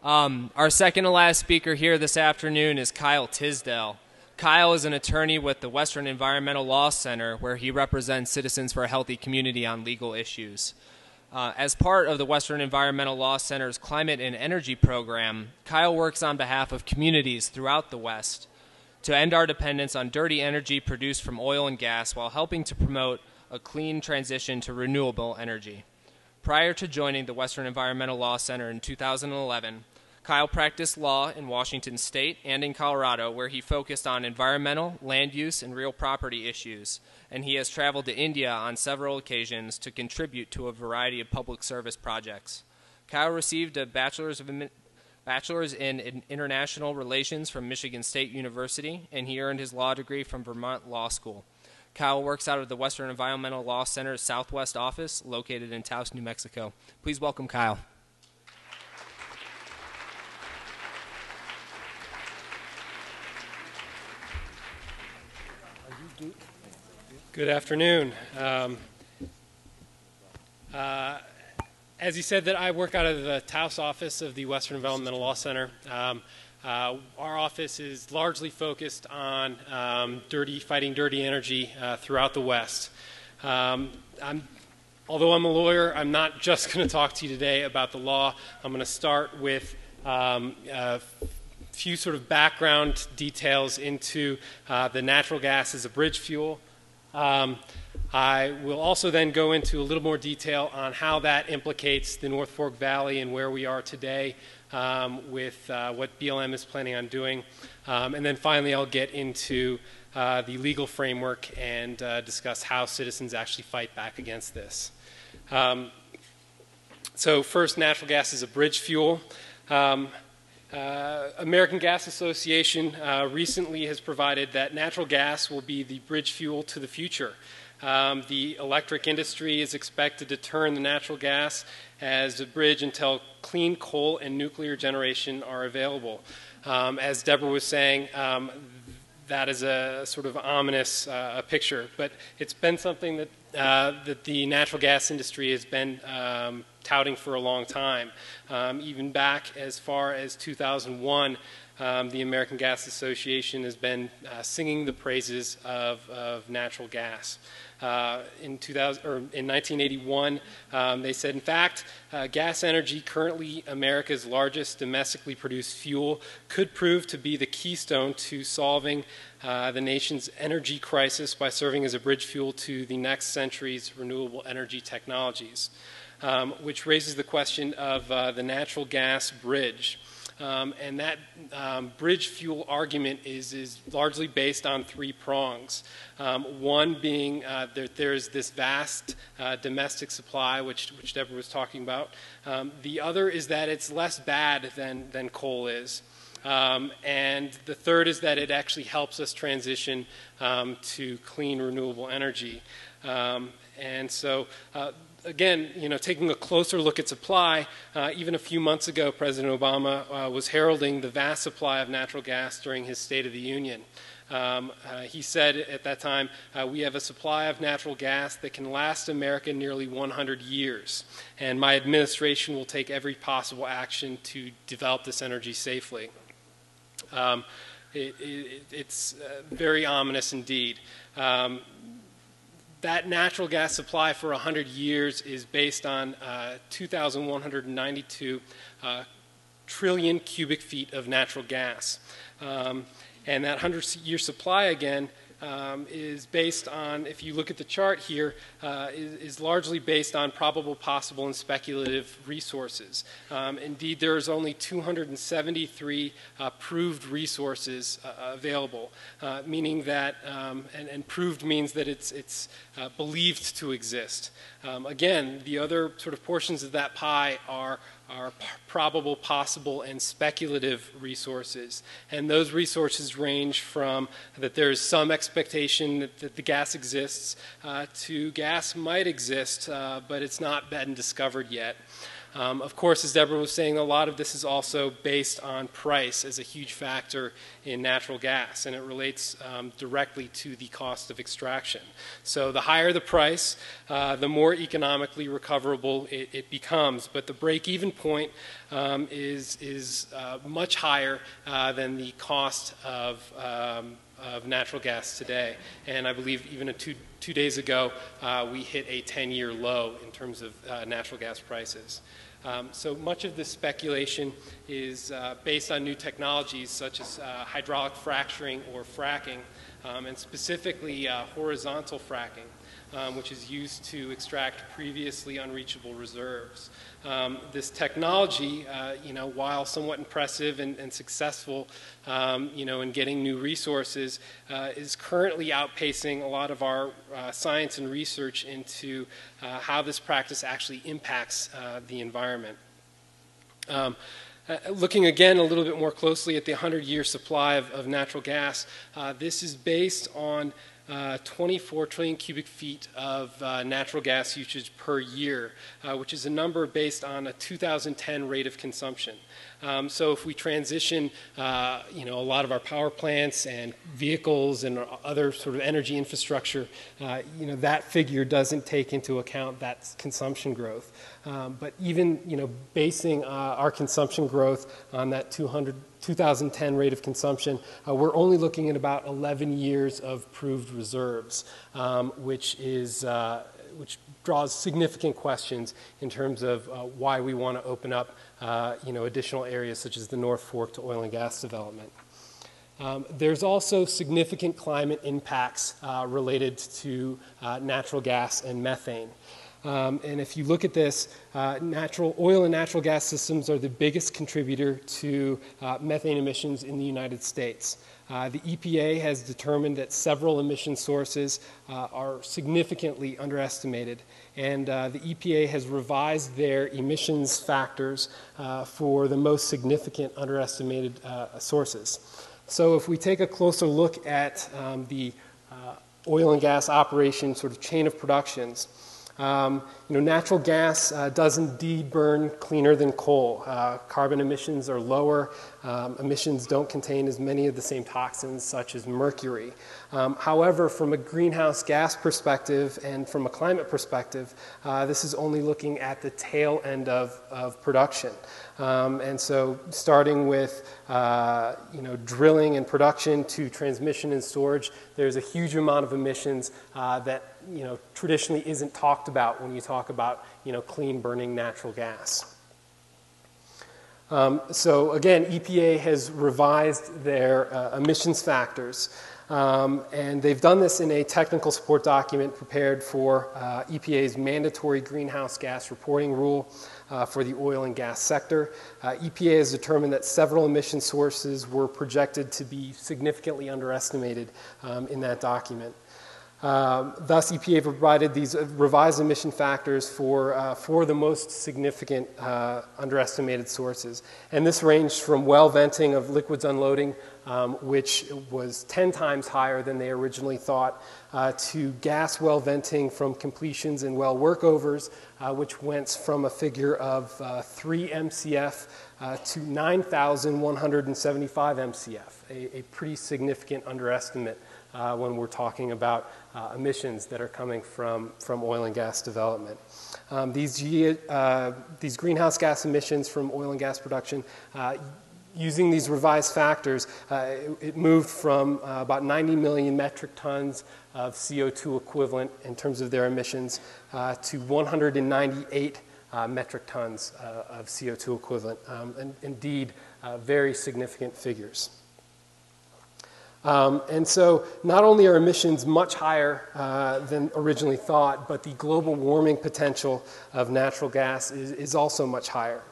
Our second to last speaker here this afternoon is Kyle Tisdel. Kyle is an attorney with the Western Environmental Law Center, where he represents Citizens for a Healthy Community on legal issues. As part of the Western Environmental Law Center's Climate and Energy Program, Kyle works on behalf of communities throughout the West to end our dependence on dirty energy produced from oil and gas while helping to promote a clean transition to renewable energy. Prior to joining the Western Environmental Law Center in 2011, Kyle practiced law in Washington State and in Colorado, where he focused on environmental, land use, and real property issues, and he has traveled to India on several occasions to contribute to a variety of public service projects. Kyle received a bachelor's in international relations from Michigan State University, and he earned his law degree from Vermont Law School. Kyle works out of the Western Environmental Law Center's Southwest office, located in Taos, New Mexico. Please welcome Kyle. Good afternoon. As you said, that I work out of the Taos office of the Western Environmental Law Center. Our office is largely focused on fighting dirty energy throughout the West. Although I'm a lawyer, I'm not just going to talk to you today about the law. I'm going to start with a few sort of background details into the natural gas as a bridge fuel. I will also then go into a little more detail on how that implicates the North Fork Valley and where we are today with what BLM is planning on doing. And then finally I'll get into the legal framework and discuss how citizens actually fight back against this. So first, natural gas is a bridge fuel. American Gas Association recently has provided that natural gas will be the bridge fuel to the future. The electric industry is expected to turn the natural gas as a bridge until clean coal and nuclear generation are available. As Deborah was saying, that is a sort of ominous picture, but it's been something that, that the natural gas industry has been touting for a long time. Even back as far as 2001, the American Gas Association has been singing the praises of natural gas. In 1981, they said, in fact, gas energy, currently America's largest domestically produced fuel, could prove to be the keystone to solving the nation's energy crisis by serving as a bridge fuel to the next century's renewable energy technologies, which raises the question of the natural gas bridge. And that bridge fuel argument is largely based on three prongs. One being that there's this vast domestic supply, which Deborah was talking about. The other is that it's less bad than coal is. And the third is that it actually helps us transition to clean, renewable energy. And so again, taking a closer look at supply, even a few months ago, President Obama was heralding the vast supply of natural gas during his State of the Union. He said at that time, we have a supply of natural gas that can last America nearly 100 years, and my administration will take every possible action to develop this energy safely. It's very ominous indeed. That natural gas supply for 100 years is based on 2,192 trillion cubic feet of natural gas. And that 100-year supply, again, is based on, if you look at the chart here, is largely based on probable, possible, and speculative resources. Indeed, there is only 273 proved resources available, meaning that, and proved means that it's believed to exist. Again, the other sort of portions of that pie are probable, possible, and speculative resources. And those resources range from that there's some expectation that the gas exists to gas might exist, but it's not been discovered yet. Of course, as Deborah was saying, a lot of this is also based on price as a huge factor in natural gas, and it relates directly to the cost of extraction. So the higher the price, the more economically recoverable it becomes. But the break-even point is much higher than the cost of natural gas today. And I believe even two days ago, we hit a 10-year low in terms of natural gas prices. So much of this speculation is based on new technologies such as hydraulic fracturing or fracking, and specifically horizontal fracking, which is used to extract previously unreachable reserves. This technology, while somewhat impressive and successful, in getting new resources, is currently outpacing a lot of our science and research into how this practice actually impacts the environment. Looking again a little bit more closely at the 100-year supply of natural gas, this is based on 24 trillion cubic feet of natural gas usage per year, which is a number based on a 2010 rate of consumption. So if we transition, a lot of our power plants and vehicles and other sort of energy infrastructure, that figure doesn't take into account that consumption growth. But even, basing our consumption growth on that 2010 rate of consumption, we're only looking at about 11 years of proved reserves, which draws significant questions in terms of why we want to open up additional areas such as the North Fork to oil and gas development. There's also significant climate impacts related to natural gas and methane. And if you look at this, oil and natural gas systems are the biggest contributor to methane emissions in the United States. The EPA has determined that several emission sources are significantly underestimated, and the EPA has revised their emissions factors for the most significant underestimated sources. So if we take a closer look at the oil and gas operation sort of chain of productions, natural gas does indeed burn cleaner than coal. Carbon emissions are lower. Emissions don't contain as many of the same toxins such as mercury. However, from a greenhouse gas perspective and from a climate perspective, this is only looking at the tail end of production. And so starting with drilling and production to transmission and storage, there's a huge amount of emissions that traditionally isn't talked about when you talk about clean burning natural gas. So again, EPA has revised their emissions factors, and they've done this in a technical support document prepared for EPA's mandatory greenhouse gas reporting rule for the oil and gas sector. EPA has determined that several emission sources were projected to be significantly underestimated in that document. Thus, EPA provided these revised emission factors for the most significant underestimated sources. And this ranged from well venting of liquids unloading, which was 10 times higher than they originally thought, to gas well venting from completions and well workovers, which went from a figure of 3 MCF to 9,175 MCF, a pretty significant underestimate when we're talking about emissions that are coming from oil and gas development. These greenhouse gas emissions from oil and gas production, using these revised factors, it moved from about 90 million metric tons of CO2 equivalent in terms of their emissions to 198 metric tons of CO2 equivalent, and indeed very significant figures. And so not only are emissions much higher than originally thought, but the global warming potential of natural gas is also much higher.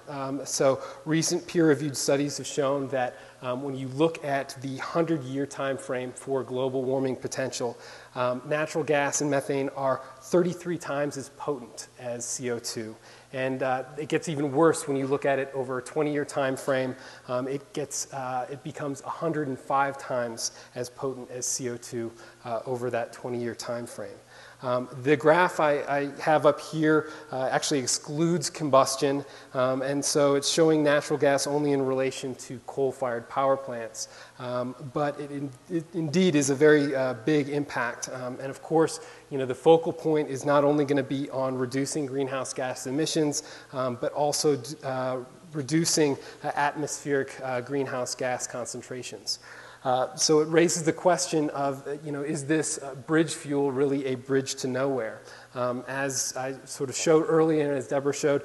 So recent peer-reviewed studies have shown that when you look at the 100-year time frame for global warming potential, natural gas and methane are 33 times as potent as CO2. And it gets even worse when you look at it over a 20-year time frame. It becomes 105 times as potent as CO2 over that 20-year time frame. The graph I have up here actually excludes combustion, and so it's showing natural gas only in relation to coal-fired power plants. But it indeed is a very big impact. And of course, the focal point is not only going to be on reducing greenhouse gas emissions, but also reducing atmospheric greenhouse gas concentrations. So it raises the question of, is this bridge fuel really a bridge to nowhere? As I sort of showed earlier, and as Deborah showed,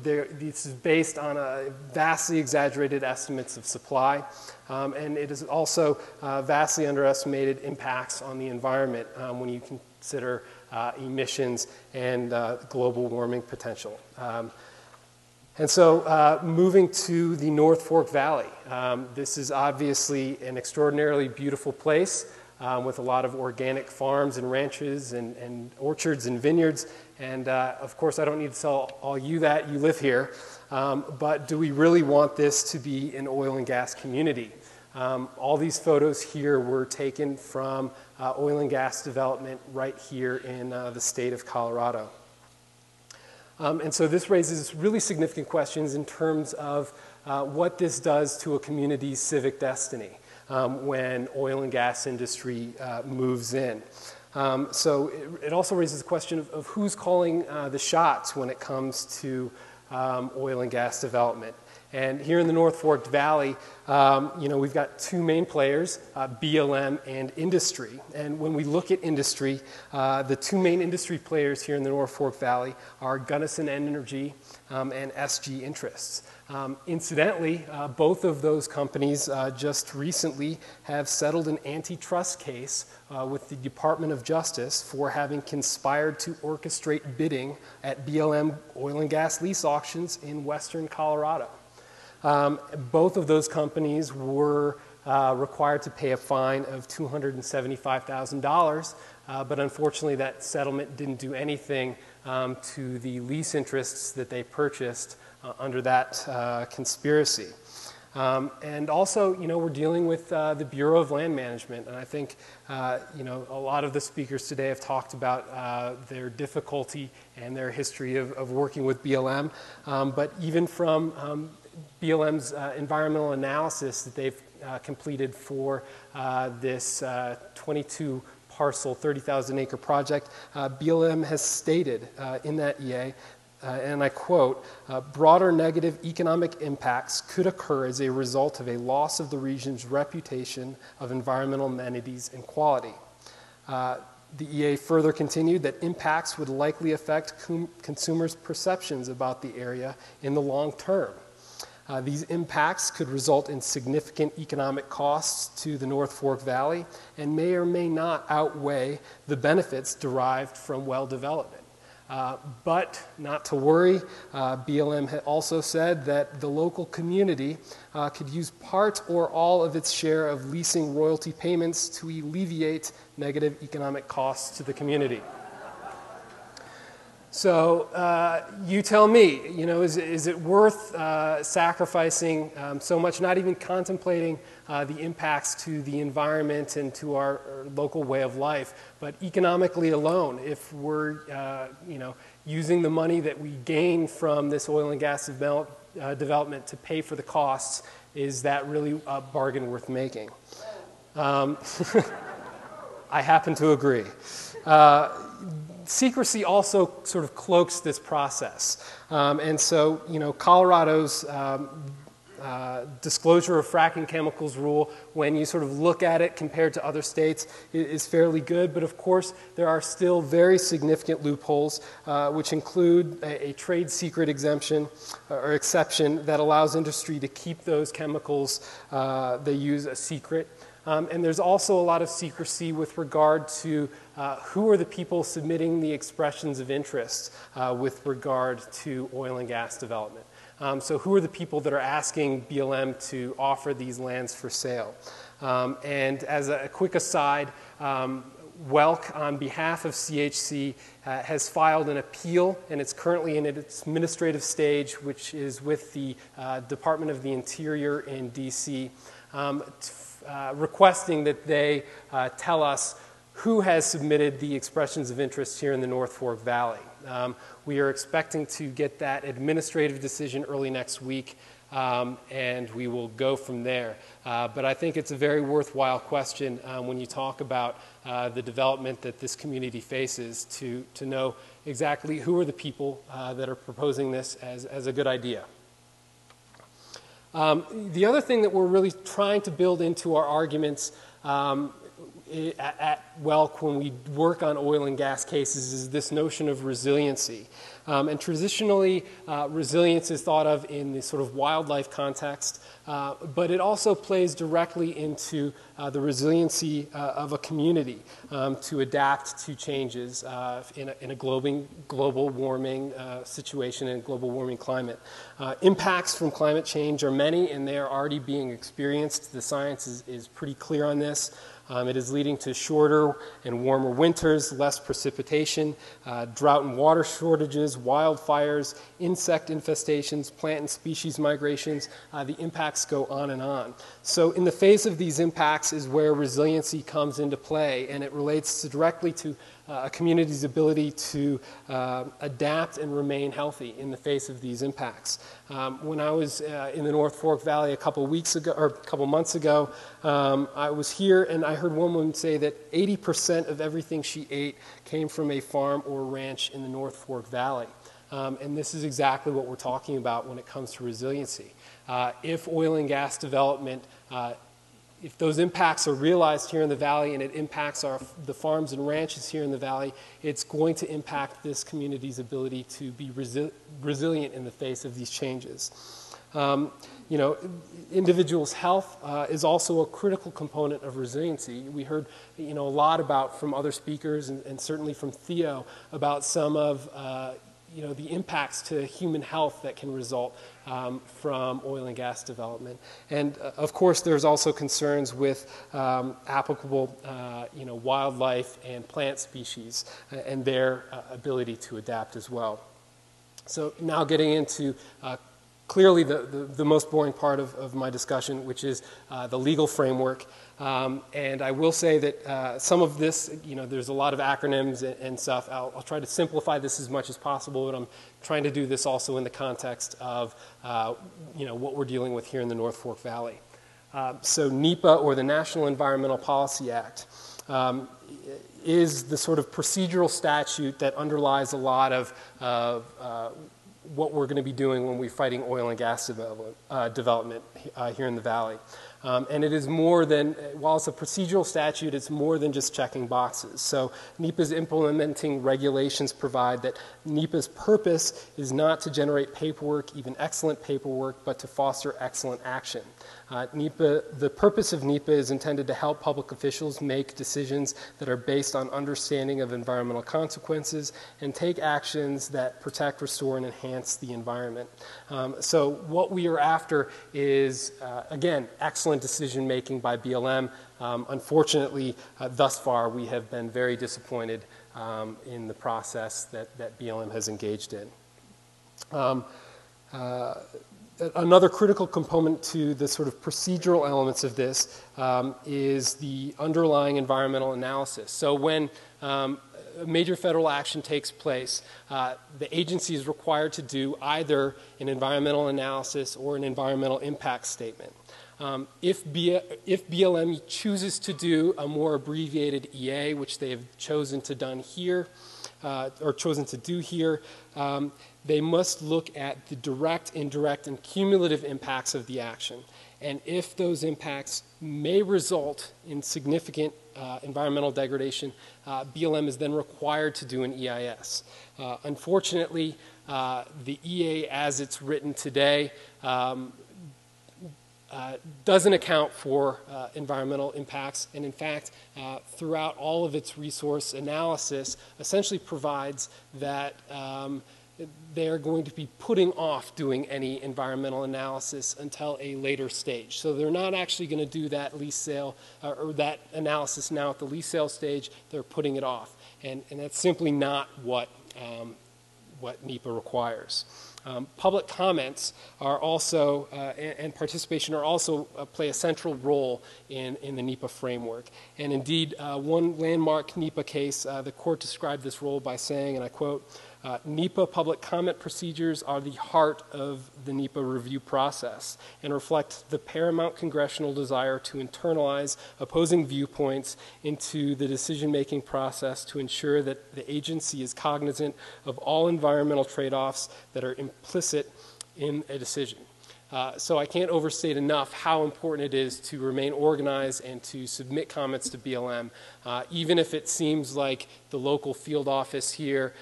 this is based on vastly exaggerated estimates of supply, and it is also vastly underestimated impacts on the environment when you consider emissions and global warming potential. And so moving to the North Fork Valley, this is obviously an extraordinarily beautiful place with a lot of organic farms and ranches and orchards and vineyards. And of course, I don't need to tell all you that, you live here. But do we really want this to be an oil and gas community? All these photos here were taken from oil and gas development right here in the state of Colorado. And so this raises really significant questions in terms of what this does to a community's civic destiny when oil and gas industry moves in. So it also raises the question of who's calling the shots when it comes to oil and gas development. And here in the North Fork Valley, we've got two main players, BLM and industry. And when we look at industry, the two main industry players here in the North Fork Valley are Gunnison Energy and SG Interests. Incidentally, both of those companies just recently have settled an antitrust case with the Department of Justice for having conspired to orchestrate bidding at BLM oil and gas lease auctions in western Colorado. Both of those companies were required to pay a fine of $275,000, but unfortunately that settlement didn't do anything to the lease interests that they purchased under that conspiracy. And also, we're dealing with the Bureau of Land Management, and I think, a lot of the speakers today have talked about their difficulty and their history of working with BLM, but even from BLM's environmental analysis that they've completed for this 22 parcel, 30,000 acre project, BLM has stated in that EA, and I quote, broader negative economic impacts could occur as a result of a loss of the region's reputation of environmental amenities and quality. The EA further continued that impacts would likely affect consumers' perceptions about the area in the long term. These impacts could result in significant economic costs to the North Fork Valley and may or may not outweigh the benefits derived from well development. But not to worry, BLM had also said that the local community could use part or all of its share of leasing royalty payments to alleviate negative economic costs to the community. So you tell me, is it worth sacrificing so much, not even contemplating the impacts to the environment and to our local way of life, but economically alone, if we're using the money that we gain from this oil and gas development to pay for the costs, is that really a bargain worth making? I happen to agree. Secrecy also sort of cloaks this process. And so, Colorado's disclosure of fracking chemicals rule, when you sort of look at it compared to other states, is fairly good. But of course, there are still very significant loopholes, which include a trade secret exemption or exception that allows industry to keep those chemicals they use a secret. And there's also a lot of secrecy with regard to who are the people submitting the expressions of interest with regard to oil and gas development. So who are the people that are asking BLM to offer these lands for sale? And as a quick aside, WELC, on behalf of CHC, has filed an appeal, and it's currently in its administrative stage, which is with the Department of the Interior in DC, requesting that they tell us who has submitted the expressions of interest here in the North Fork Valley. We are expecting to get that administrative decision early next week, and we will go from there. But I think it's a very worthwhile question when you talk about the development that this community faces to know exactly who are the people that are proposing this as a good idea. The other thing that we're really trying to build into our arguments at WELC when we work on oil and gas cases is this notion of resiliency. And traditionally, resilience is thought of in the sort of wildlife context, but it also plays directly into the resiliency of a community to adapt to changes in a global warming situation and global warming climate. Impacts from climate change are many, and they are already being experienced. The science is pretty clear on this. It is leading to shorter and warmer winters, less precipitation, drought and water shortages, wildfires, insect infestations, plant and species migrations. The impacts go on and on. So in the face of these impacts is where resiliency comes into play, and it relates directly to a community's ability to adapt and remain healthy in the face of these impacts. When I was in the North Fork Valley a couple months ago, I was here and I heard one woman say that 80% of everything she ate came from a farm or ranch in the North Fork Valley. And this is exactly what we're talking about when it comes to resiliency. If oil and gas development, if those impacts are realized here in the valley and it impacts the farms and ranches here in the valley, it's going to impact this community's ability to be resilient in the face of these changes. You know, individuals' health is also a critical component of resiliency. We heard, you know, a lot about from other speakers and certainly from Theo about some of you know, the impacts to human health that can result from oil and gas development. And of course, there's also concerns with applicable you know, wildlife and plant species and their ability to adapt as well. So now getting into clearly the most boring part of my discussion, which is the legal framework. And I will say that some of this, you know, there's a lot of acronyms and stuff. I'll try to simplify this as much as possible, but I'm trying to do this also in the context of, you know, what we're dealing with here in the North Fork Valley. So NEPA, or the National Environmental Policy Act, is the sort of procedural statute that underlies a lot of what we're going to be doing when we're fighting oil and gas development here in the valley. And it is more than, while it's a procedural statute, it's more than just checking boxes. So NEPA's implementing regulations provide that NEPA's purpose is not to generate paperwork, even excellent paperwork, but to foster excellent action. The purpose of NEPA is intended to help public officials make decisions that are based on understanding of environmental consequences and take actions that protect, restore, and enhance the environment. So what we are after is, again, excellent decision making by BLM. Unfortunately, thus far, we have been very disappointed in the process that BLM has engaged in. Another critical component to the sort of procedural elements of this is the underlying environmental analysis. So when major federal action takes place, the agency is required to do either an environmental analysis or an environmental impact statement. If BLM chooses to do a more abbreviated EA, which they have chosen to do here, they must look at the direct, indirect, and cumulative impacts of the action. And if those impacts may result in significant environmental degradation, BLM is then required to do an EIS. Unfortunately, the EA as it's written today doesn't account for environmental impacts, and in fact, throughout all of its resource analysis, essentially provides that they're going to be putting off doing any environmental analysis until a later stage. So they're not actually going to do that lease sale or that analysis now at the lease sale stage. They're putting it off, and that's simply not what NEPA requires. Public comments are also, and participation are also play a central role in the NEPA framework. And indeed, one landmark NEPA case, the court described this role by saying, and I quote, NEPA public comment procedures are the heart of the NEPA review process and reflect the paramount congressional desire to internalize opposing viewpoints into the decision-making process to ensure that the agency is cognizant of all environmental trade-offs that are implicit in a decision. So I can't overstate enough how important it is to remain organized and to submit comments to BLM, even if it seems like the local field office here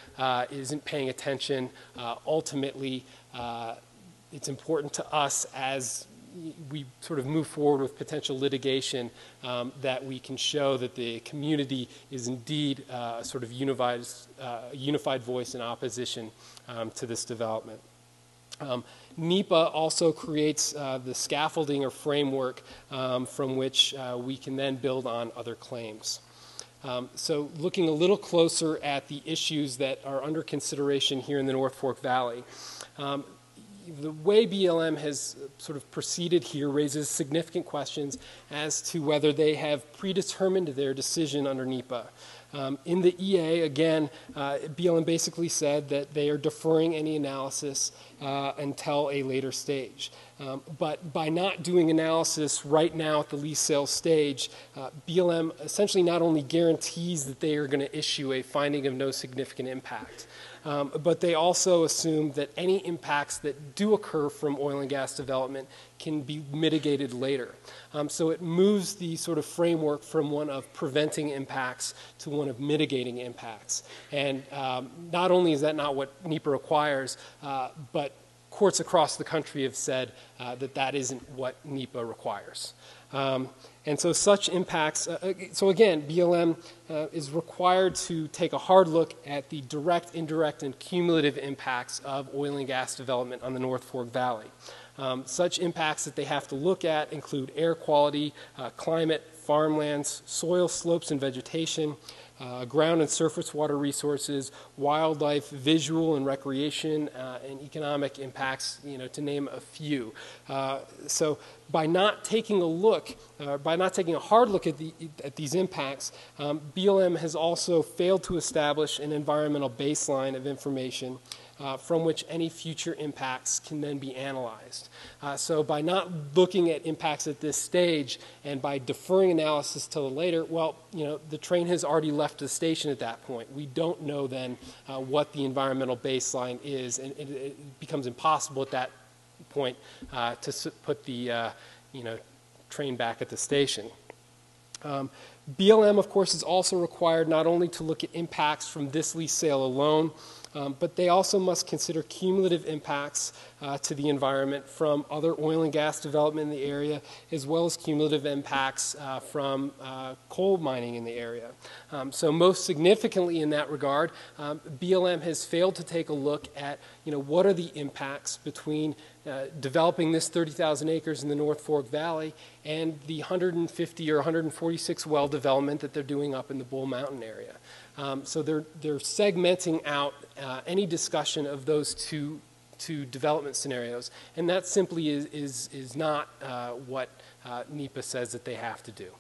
isn't paying attention. Ultimately, it's important to us as we sort of move forward with potential litigation that we can show that the community is indeed a sort of unified voice in opposition to this development. NEPA also creates the scaffolding or framework from which we can then build on other claims. So looking a little closer at the issues that are under consideration here in the North Fork Valley, the way BLM has sort of proceeded here raises significant questions as to whether they have predetermined their decision under NEPA. In the EA, again, BLM basically said that they are deferring any analysis until a later stage. But by not doing analysis right now at the lease sale stage, BLM essentially not only guarantees that they are going to issue a finding of no significant impact, but they also assume that any impacts that do occur from oil and gas development can be mitigated later. So it moves the sort of framework from one of preventing impacts to one of mitigating impacts. And not only is that not what NEPA requires, but courts across the country have said that that isn't what NEPA requires. And so such impacts, so again, BLM is required to take a hard look at the direct, indirect, and cumulative impacts of oil and gas development on the North Fork Valley. Such impacts that they have to look at include air quality, climate, farmlands, soil slopes and vegetation, ground and surface water resources, wildlife, visual and recreation, and economic impacts, to name a few. So by not taking a look, by not taking a hard look at these impacts, BLM has also failed to establish an environmental baseline of information from which any future impacts can then be analyzed. So by not looking at impacts at this stage and by deferring analysis till later, well, the train has already left the station at that point. We don't know then what the environmental baseline is, and it becomes impossible at that point to put the train back at the station. BLM, of course, is also required not only to look at impacts from this lease sale alone, but they also must consider cumulative impacts to the environment from other oil and gas development in the area, as well as cumulative impacts from coal mining in the area. So most significantly in that regard, BLM has failed to take a look at what are the impacts between developing this 30,000 acres in the North Fork Valley and the 150 or 146 well development that they're doing up in the Bull Mountain area. So they're segmenting out any discussion of those two development scenarios, and that simply is not what NEPA says that they have to do.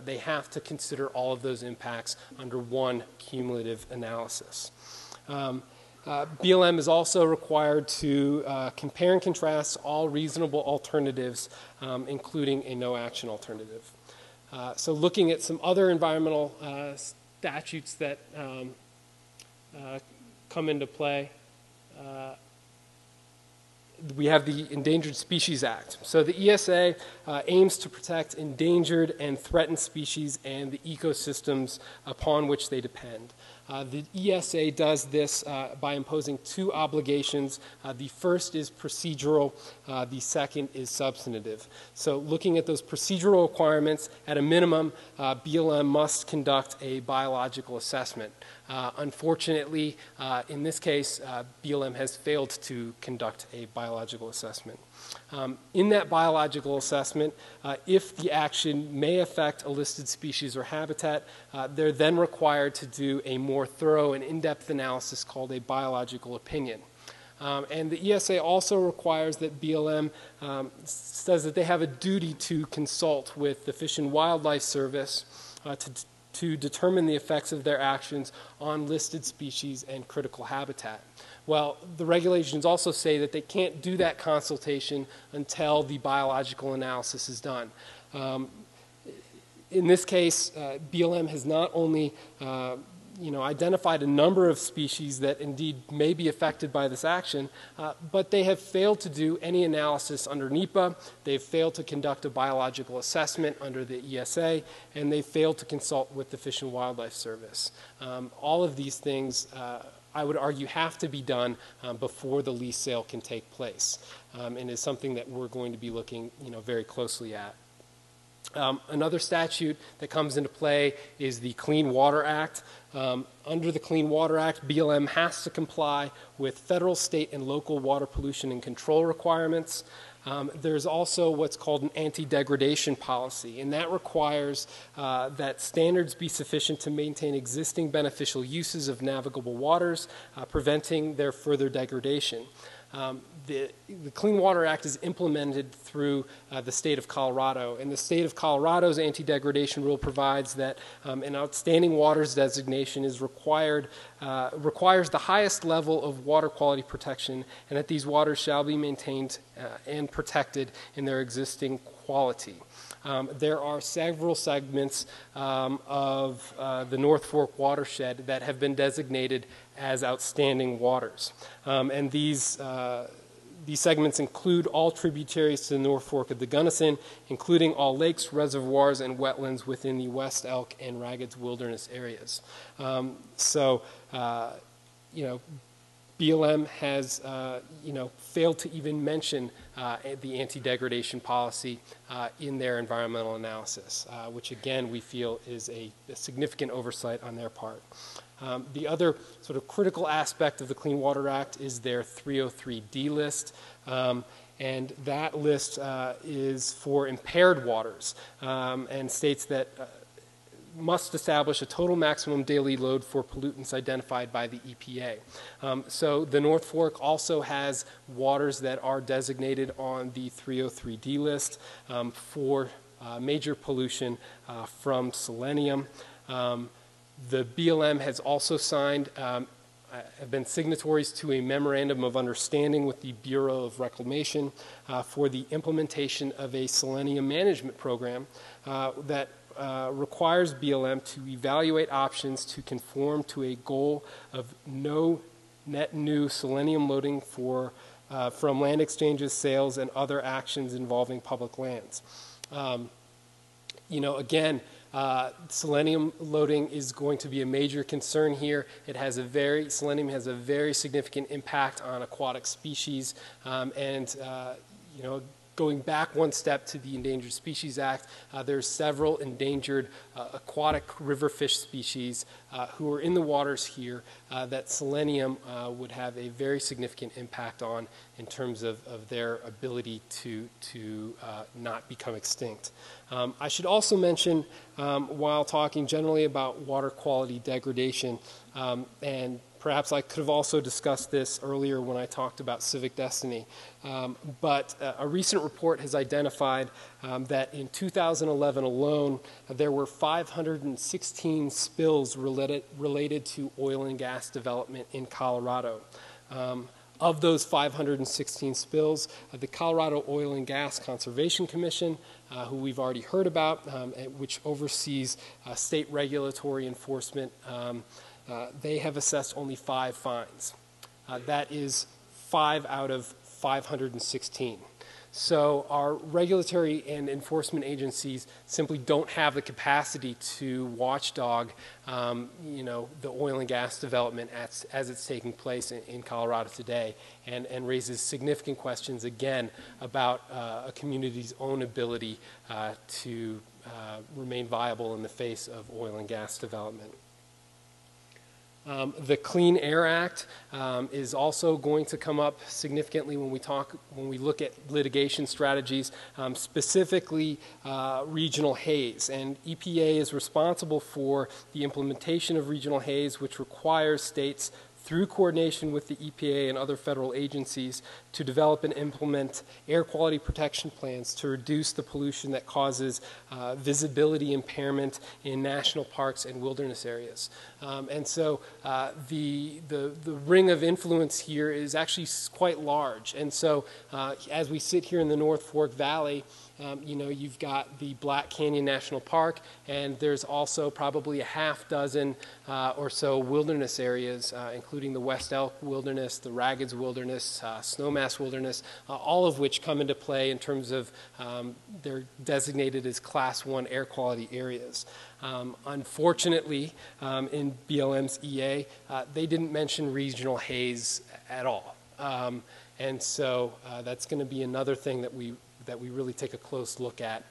They have to consider all of those impacts under one cumulative analysis. BLM is also required to compare and contrast all reasonable alternatives, including a no-action alternative. So looking at some other environmental statutes that come into play, we have the Endangered Species Act. So the ESA aims to protect endangered and threatened species and the ecosystems upon which they depend. The ESA does this by imposing two obligations. The first is procedural, the second is substantive. So looking at those procedural requirements, at a minimum, BLM must conduct a biological assessment. Unfortunately, in this case, BLM has failed to conduct a biological assessment. In that biological assessment, if the action may affect a listed species or habitat, they're then required to do a more thorough and in-depth analysis called a biological opinion. And the ESA also requires that BLM says that they have a duty to consult with the Fish and Wildlife Service to determine the effects of their actions on listed species and critical habitat. Well, the regulations also say that they can't do that consultation until the biological analysis is done. In this case, BLM has not only identified a number of species that indeed may be affected by this action, but they have failed to do any analysis under NEPA, they've failed to conduct a biological assessment under the ESA, and they've failed to consult with the Fish and Wildlife Service. All of these things, I would argue, have to be done before the lease sale can take place, and is something that we're going to be looking very closely at. Another statute that comes into play is the Clean Water Act. Under the Clean Water Act, BLM has to comply with federal, state, and local water pollution and control requirements. There's also what's called an anti-degradation policy, and that requires that standards be sufficient to maintain existing beneficial uses of navigable waters, preventing their further degradation. The Clean Water Act is implemented through the state of Colorado, and the state of Colorado's anti-degradation rule provides that an outstanding waters designation is requires the highest level of water quality protection, and that these waters shall be maintained and protected in their existing quality. There are several segments of the North Fork watershed that have been designated as outstanding waters, and these segments include all tributaries to the North Fork of the Gunnison, including all lakes, reservoirs, and wetlands within the West Elk and Raggeds Wilderness areas. BLM has, failed to even mention the anti-degradation policy in their environmental analysis, which again we feel is a significant oversight on their part. The other sort of critical aspect of the Clean Water Act is their 303D list, and that list is for impaired waters and states that must establish a total maximum daily load for pollutants identified by the EPA. So the North Fork also has waters that are designated on the 303D list for major pollution from selenium. The BLM has also signed, have been signatories to a memorandum of understanding with the Bureau of Reclamation for the implementation of a selenium management program that requires BLM to evaluate options to conform to a goal of no net new selenium loading from land exchanges, sales, and other actions involving public lands. Selenium loading is going to be a major concern here. Selenium has a very significant impact on aquatic species, going back one step to the Endangered Species Act, there's several endangered aquatic river fish species who are in the waters here that selenium would have a very significant impact on in terms of their ability to not become extinct. I should also mention, while talking generally about water quality degradation, and perhaps I could have also discussed this earlier when I talked about civic destiny, but a recent report has identified that in 2011 alone, there were 516 spills related to oil and gas development in Colorado. Of those 516 spills, the Colorado Oil and Gas Conservation Commission, who we've already heard about, which oversees state regulatory enforcement, they have assessed only 5 fines. That is 5 out of 516. So our regulatory and enforcement agencies simply don't have the capacity to watchdog, the oil and gas development as it's taking place in Colorado today, and raises significant questions again about a community's own ability to remain viable in the face of oil and gas development. The Clean Air Act is also going to come up significantly when we look at litigation strategies, specifically regional haze. And EPA is responsible for the implementation of regional haze, which requires states through coordination with the EPA and other federal agencies, to develop and implement air quality protection plans to reduce the pollution that causes visibility impairment in national parks and wilderness areas. And so the ring of influence here is actually quite large. And so as we sit here in the North Fork Valley, you know, you've got the Black Canyon National Park, and there's also probably a half dozen or so wilderness areas, including the West Elk Wilderness, the Raggeds Wilderness, Snowmass Wilderness, all of which come into play in terms of they're designated as Class 1 air quality areas. Unfortunately, in BLM's EA, they didn't mention regional haze at all. And so that's going to be another thing that we really take a close look at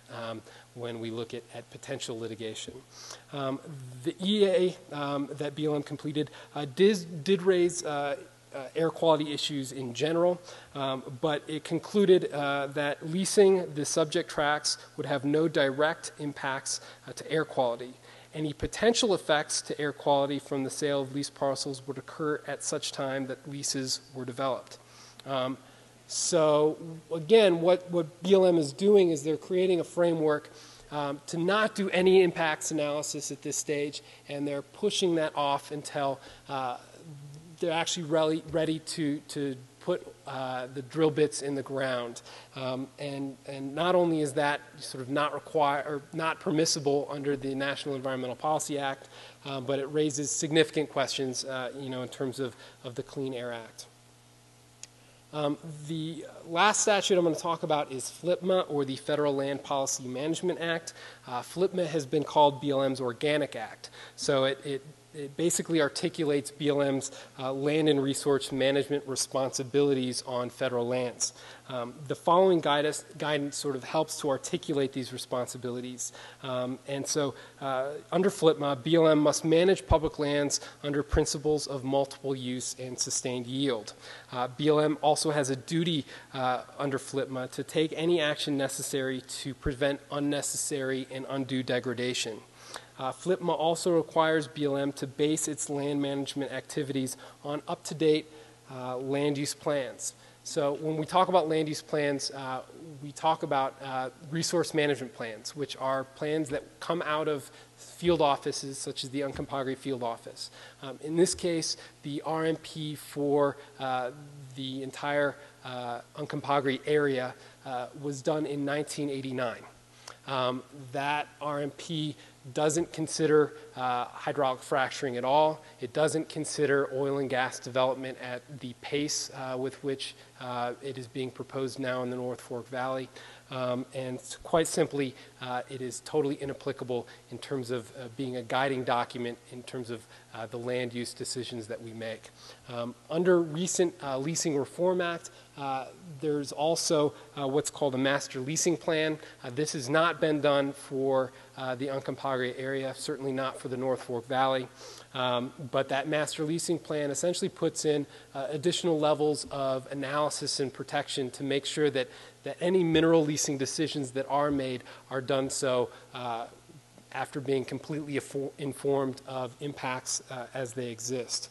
when we look at potential litigation. The EA that BLM completed did raise air quality issues in general, but it concluded that leasing the subject tracts would have no direct impacts to air quality. Any potential effects to air quality from the sale of leased parcels would occur at such time that leases were developed. So again, what BLM is doing is they're creating a framework to not do any impacts analysis at this stage, and they're pushing that off until they're actually ready to put the drill bits in the ground. And not only is that sort of not required or not permissible under the National Environmental Policy Act, but it raises significant questions, you know, in terms of the Clean Air Act. The last statute I'm going to talk about is FLPMA, or the Federal Land Policy Management Act. FLPMA has been called BLM's Organic Act. So it basically articulates BLM's land and resource management responsibilities on federal lands. The following guidance sort of helps to articulate these responsibilities. And so under FLPMA, BLM must manage public lands under principles of multiple use and sustained yield. BLM also has a duty under FLPMA to take any action necessary to prevent unnecessary and undue degradation. FLPMA also requires BLM to base its land management activities on up-to-date land use plans. So when we talk about land use plans, we talk about resource management plans, which are plans that come out of field offices such as the Uncompahgre Field Office. In this case, the RMP for the entire Uncompahgre area was done in 1989. That RMP doesn't consider hydraulic fracturing at all. It doesn't consider oil and gas development at the pace with which it is being proposed now in the North Fork Valley. And quite simply, it is totally inapplicable in terms of being a guiding document in terms of the land use decisions that we make. Under recent Leasing Reform Act, there's also what's called a master leasing plan. This has not been done for the Uncompahgre area, certainly not for the North Fork Valley. But that master leasing plan essentially puts in additional levels of analysis and protection to make sure that any mineral leasing decisions that are made are done so after being completely informed of impacts as they exist.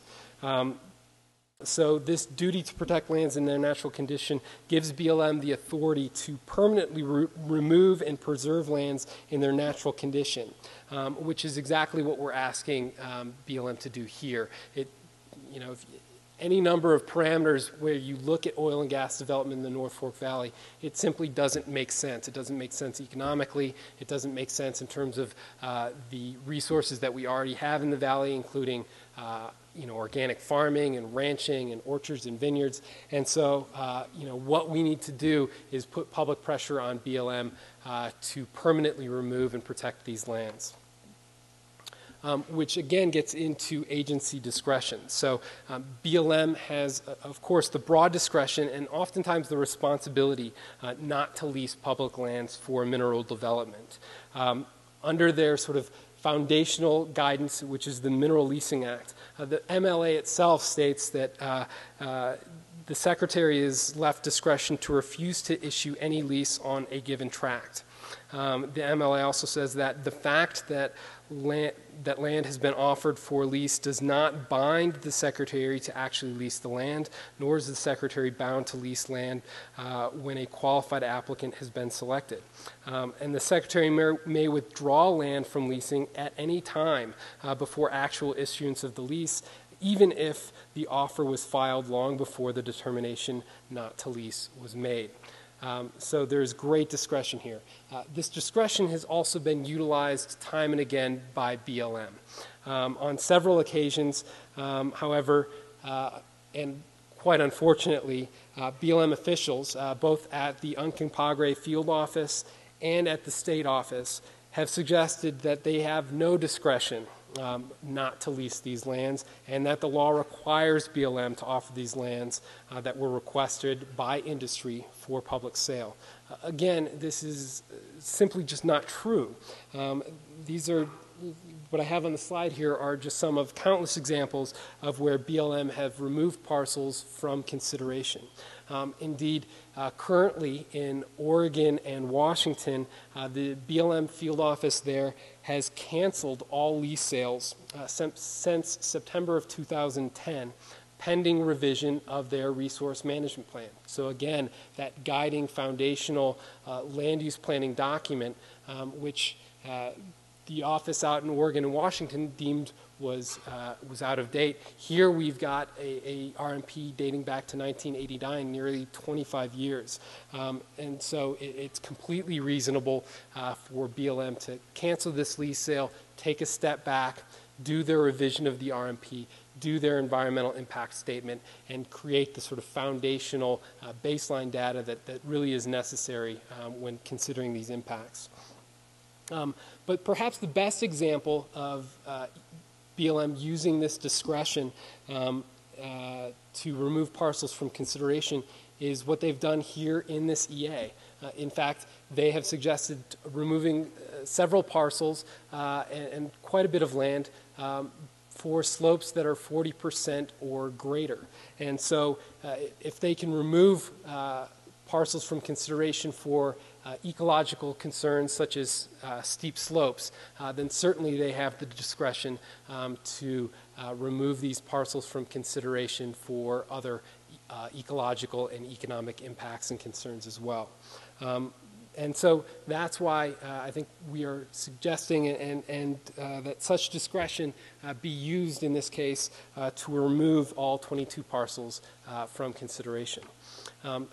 So this duty to protect lands in their natural condition gives BLM the authority to permanently remove and preserve lands in their natural condition, which is exactly what we're asking BLM to do here. You know, any number of parameters where you look at oil and gas development in the North Fork Valley, it simply doesn't make sense. It doesn't make sense economically. It doesn't make sense in terms of the resources that we already have in the valley, including you know, organic farming and ranching and orchards and vineyards. And so, you know, what we need to do is put public pressure on BLM to permanently remove and protect these lands. Which again gets into agency discretion. So BLM has, of course, the broad discretion and oftentimes the responsibility not to lease public lands for mineral development. Under their sort of foundational guidance, which is the Mineral Leasing Act, the MLA itself states that the the Secretary is left discretion to refuse to issue any lease on a given tract. The MLA also says that the fact that land has been offered for lease does not bind the Secretary to actually lease the land, nor is the Secretary bound to lease land when a qualified applicant has been selected. And the Secretary may withdraw land from leasing at any time before actual issuance of the lease, even if the offer was filed long before the determination not to lease was made. So there's great discretion here. This discretion has also been utilized time and again by BLM. On several occasions, however, and quite unfortunately, BLM officials, both at the Uncompahgre field office and at the state office, have suggested that they have no discretion not to lease these lands, and that the law requires BLM to offer these lands that were requested by industry for public sale. Again, this is simply just not true. These are, what I have on the slide here are just some of countless examples of where BLM have removed parcels from consideration. Indeed, currently in Oregon and Washington, the BLM field office there has canceled all lease sales since September of 2010, pending revision of their resource management plan. So again, that guiding foundational land use planning document, which the office out in Oregon and Washington deemed was out of date. Here we've got a RMP dating back to 1989, nearly 25 years. And so it's completely reasonable for BLM to cancel this lease sale, take a step back, do their revision of the RMP, do their environmental impact statement, and create the sort of foundational baseline data that really is necessary when considering these impacts. But perhaps the best example of BLM using this discretion to remove parcels from consideration is what they've done here in this EA. In fact, they have suggested removing several parcels and quite a bit of land for slopes that are 40% or greater. And so if they can remove parcels from consideration for ecological concerns such as steep slopes, then certainly they have the discretion to remove these parcels from consideration for other ecological and economic impacts and concerns as well. And so that's why I think we are suggesting and that such discretion be used in this case to remove all 22 parcels from consideration.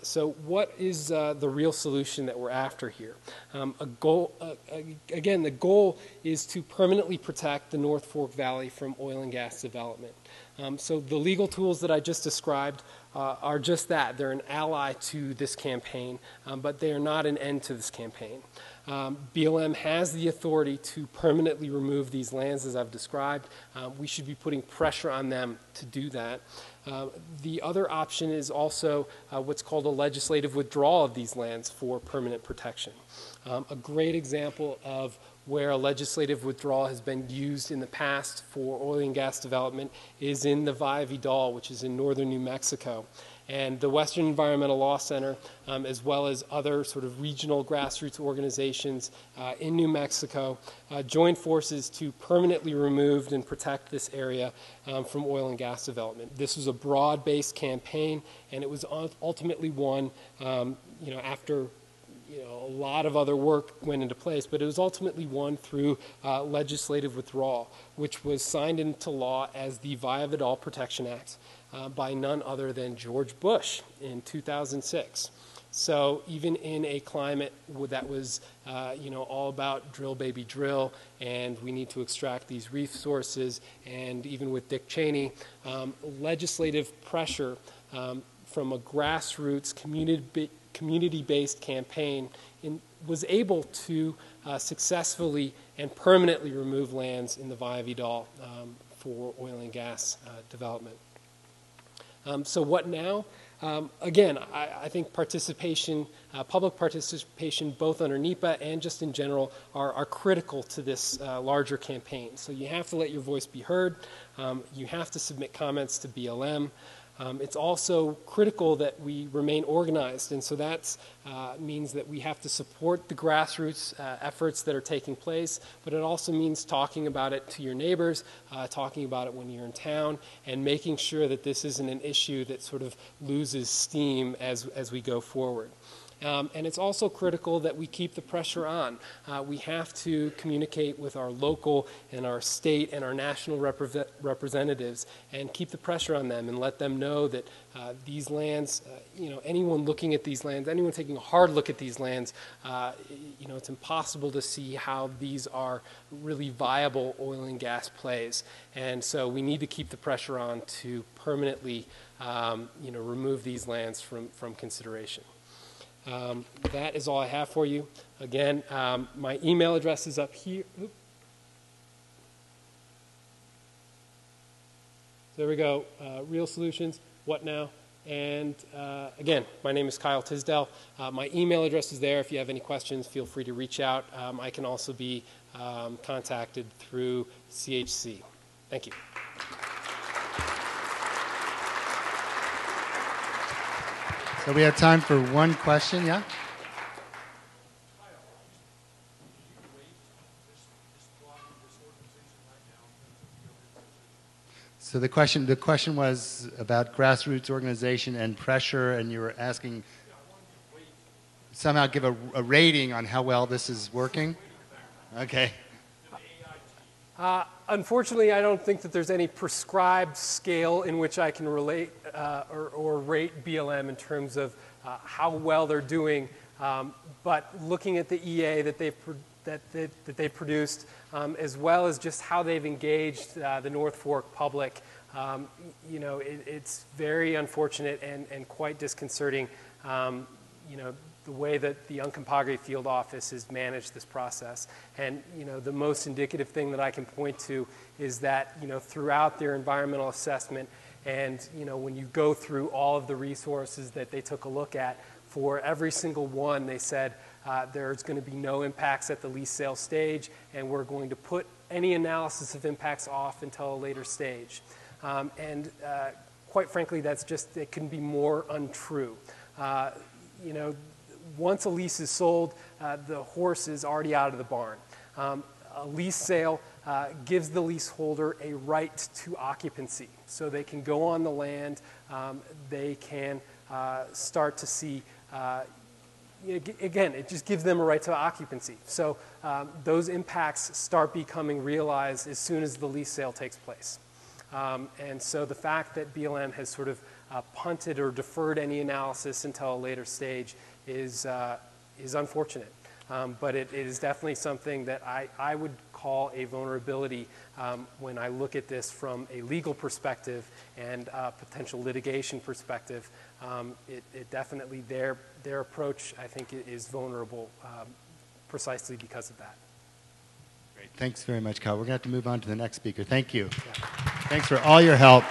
So what is the real solution that we're after here? Again, the goal is to permanently protect the North Fork Valley from oil and gas development. So the legal tools that I just described are just that. They're an ally to this campaign, but they are not an end to this campaign. BLM has the authority to permanently remove these lands, as I've described. We should be putting pressure on them to do that. The other option is also what's called a legislative withdrawal of these lands for permanent protection. A great example of where a legislative withdrawal has been used in the past for oil and gas development is in the Valle Vidal, which is in northern New Mexico. And the Western Environmental Law Center, as well as other sort of regional grassroots organizations in New Mexico, joined forces to permanently remove and protect this area from oil and gas development. This was a broad-based campaign, and it was ultimately won, after a lot of other work went into place, but it was ultimately won through legislative withdrawal, which was signed into law as the Valle Vidal Protection Act by none other than George Bush in 2006. So even in a climate that was, all about drill, baby, drill, and we need to extract these resources, and even with Dick Cheney, legislative pressure from a grassroots community-based campaign was able to successfully and permanently remove lands in the Valle Vidal for oil and gas development. So what now? Again, I think participation, public participation, both under NEPA and just in general, are critical to this larger campaign. So you have to let your voice be heard. You have to submit comments to BLM. It's also critical that we remain organized, and so that means that we have to support the grassroots efforts that are taking place, but it also means talking about it to your neighbors, talking about it when you're in town, and making sure that this isn't an issue that sort of loses steam as we go forward. And it's also critical that we keep the pressure on. We have to communicate with our local and our state and our national representatives and keep the pressure on them and let them know that these lands, anyone looking at these lands, anyone taking a hard look at these lands, it's impossible to see how these are really viable oil and gas plays. And so we need to keep the pressure on to permanently, remove these lands from consideration. That is all I have for you. Again, my email address is up here. Oop. There we go. Real Solutions, What Now? And again, my name is Kyle Tisdel. My email address is there. If you have any questions, feel free to reach out. I can also be contacted through CHC. Thank you. So we have time for one question, yeah? So the question was about grassroots organization and pressure, and you were asking somehow give a rating on how well this is working? Okay. Unfortunately, I don't think that there's any prescribed scale in which I can relate or rate BLM in terms of how well they're doing. But looking at the EA that they've produced, as well as just how they've engaged the North Fork public, it's very unfortunate and quite disconcerting. The way that the Uncompahgre Field Office has managed this process. And, the most indicative thing that I can point to is that, throughout their environmental assessment and, when you go through all of the resources that they took a look at, for every single one, they said there's going to be no impacts at the lease sale stage, and we're going to put any analysis of impacts off until a later stage. Quite frankly, it can be more untrue. Once a lease is sold, the horse is already out of the barn. A lease sale gives the leaseholder a right to occupancy. So they can go on the land, they can start to see, again, it just gives them a right to occupancy. So those impacts start becoming realized as soon as the lease sale takes place. And so the fact that BLM has sort of punted or deferred any analysis until a later stage is unfortunate. But it is definitely something that I would call a vulnerability when I look at this from a legal perspective and a potential litigation perspective. It definitely, their approach, I think, is vulnerable precisely because of that. Great. Thanks very much, Kyle. We're going to have to move on to the next speaker. Thank you. Yeah. Thanks for all your help.